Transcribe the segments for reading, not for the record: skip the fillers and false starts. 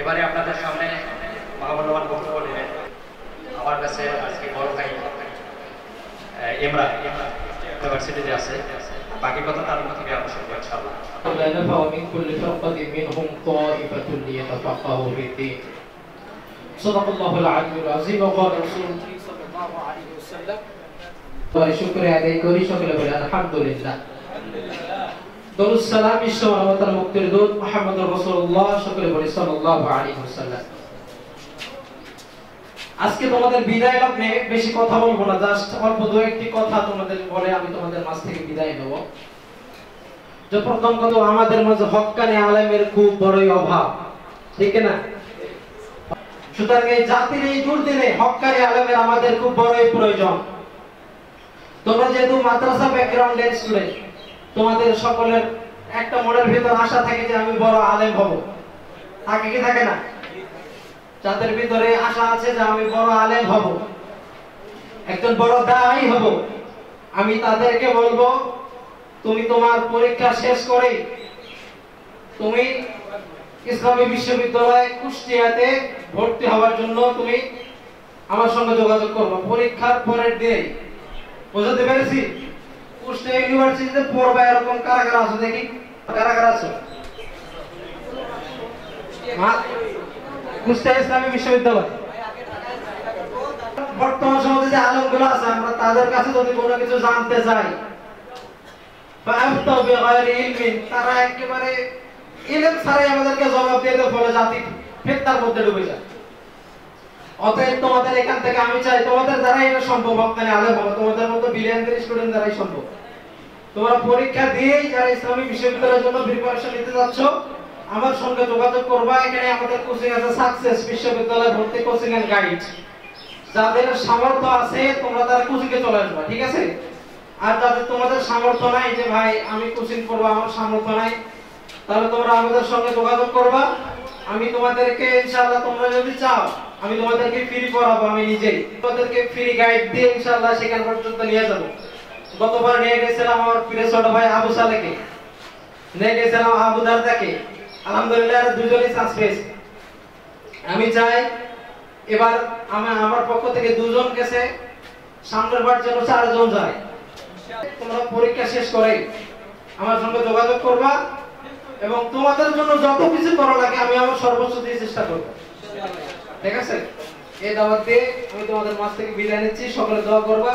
এবারে আপনাদের সামনে মহামূল্যবান বক্তব্য নেবেন আমার কাছে আজকে বড় ভাই ইমরান ইউনিভার্সিটিতে আছে, বাকি কথা তার মুখ থেকে আমরা শুনবো ইনশাআল্লাহ। من كل فرقة منهم طائفة ليتفقهوا في الدين. صدق الله العلي العظيم وقال رسول الله صلى الله عليه وسلم وشكر আদায় করি সকলে বলে আলহামদুলিল্লাহ। দরুদ সালাম ঈশ্বর আল্লাহ তাআলা মুক্তির দূত মুহাম্মদুর রাসূলুল্লাহ সকলে বলে সাল্লাল্লাহু আলাইহি ওয়াসাল্লাম। আজকে তোমাদের বিদায় লগ্নে বেশি কথা বলবো না, জাস্ট অল্প দু একটি কথা তোমাদের বলে আমি তোমাদের মাঝ থেকে বিদায় নেব। যে প্রথম কথা, আমাদের মাঝে হক্কানি আলেমের খুব বড়ই অভাব, ঠিক না? সুতরাং এই জাতির এই দুর্দিনে হক্কানি আলেমের আমাদের খুব বড়ই প্রয়োজন। তোমরা যেহেতু মাদ্রাসা ব্যাকগ্রাউন্ডের স্টুডেন্ট, তোমাদের সকলের একটা মনের ভিতর আশা থাকে যে আমি বড় আলেম হব, থাকে কি থাকে না? যাদের ভিতরে আশা আছে যে আমি বড় আলেম হব, একজন বড় দাঈ হব, আমি তাদেরকে বলবো তুমি তোমার পরীক্ষা শেষ করে তুমি ইসলামী বিশ্ববিদ্যালয় কুষ্টিয়াতে ভর্তি হওয়ার জন্য তুমি আমার সঙ্গে যোগাযোগ করবে পরীক্ষার পরের দিনে। বুঝতে পেরেছি? কুষ্টিয়া ইউনিভার্সিটিতে পড়বে এরকম কারা কারা আছে দেখি, কারা কারা আছে? কুষ্টিয়া ইসলামী বিশ্ববিদ্যালয় বর্তমান সমাজে যে আলেমগুলো আছে আমরা তাদের কাছে যদি কোনো কিছু জানতে চাই, তারা একেবারে ইলম ছাড়াই আমাদেরকে জবাব দিয়ে দেয়, ফলে জাতি ফিতনার মধ্যে ডুবে যায়। অতএব তোমাদের এখান থেকে আমি চাই তোমাদের দ্বারাই এটা সম্ভব, হক্কানি আলেম হবে, তোমাদের মতো বিলিয়নের স্টুডেন্ট দ্বারাই সম্ভব। তোমরা পরীক্ষা দিয়েই যারা ইসলামী বিশ্ববিদ্যালয়ের জন্য প্রিপারেশন নিতে যাচ্ছ আমার সঙ্গে যোগাযোগ করবা। এখানে আমাদের কোচিং আছে সাকসেস বিশ্ববিদ্যালয় ভর্তি কোচিং এন্ড গাইড। যাদের সামর্থ্য আছে তোমরা তারা কোচিং এ চলে আসবা, ঠিক আছে? আর যাদের তোমাদের সামর্থ্য নাই যে ভাই আমি কোচিং করব আমার সামর্থ্য নাই, তাহলে তোমরা আমাদের সঙ্গে যোগাযোগ করবা। আমি তোমাদেরকে ইনশাআল্লাহ তোমরা যদি চাও আমি তোমাদেরকে ফ্রি পড়াবো, আমি নিজেই তোমাদেরকে ফ্রি গাইড দিয়ে ইনশাআল্লাহ সেখান পর্যন্ত নিয়ে যাব। গতবার নিয়ে গেছিলাম আমার প্রিয় ছোট ভাই আবু সালেকে, নিয়ে গেছিলাম আবু দারদাকে, আলহামদুলিল্লাহ দুজনেই চান্স পেয়েছে। আমি চাই এবার আমার পক্ষ থেকে দুজন গেছে, সামনের বার যেন 4 জন যায়। তোমরা পরীক্ষা শেষ করে আমার সঙ্গে যোগাযোগ করবা এবং তোমাদের জন্য যত কিছু করা লাগে আমি আমার সর্বোচ্চ দিয়ে চেষ্টা করব, ঠিক আছে? এই দাওয়াত দিয়ে আমি তোমাদের মাঝ থেকে বিদায় নিচ্ছি, সকলে দোয়া করবা।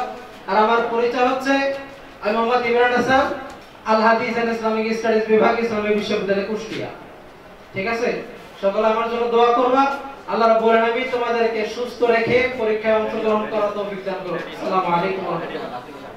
আর আমার পরিচয় হচ্ছে আমি মোহাম্মদ ইমরান হাসান, আল হাদিস এন্ড ইসলামিক স্টাডিজ বিভাগ, ইসলামী বিশ্ববিদ্যালয় কুষ্টিয়া, ঠিক আছে? সকলে আমার জন্য দোয়া করবা। আল্লাহ রাব্বুল আলামিন তোমাদেরকে সুস্থ রেখে পরীক্ষায় অংশগ্রহণ করার তৌফিক দান করুন। আসসালামু আলাইকুম ওয়া রাহমাতুল্লাহ।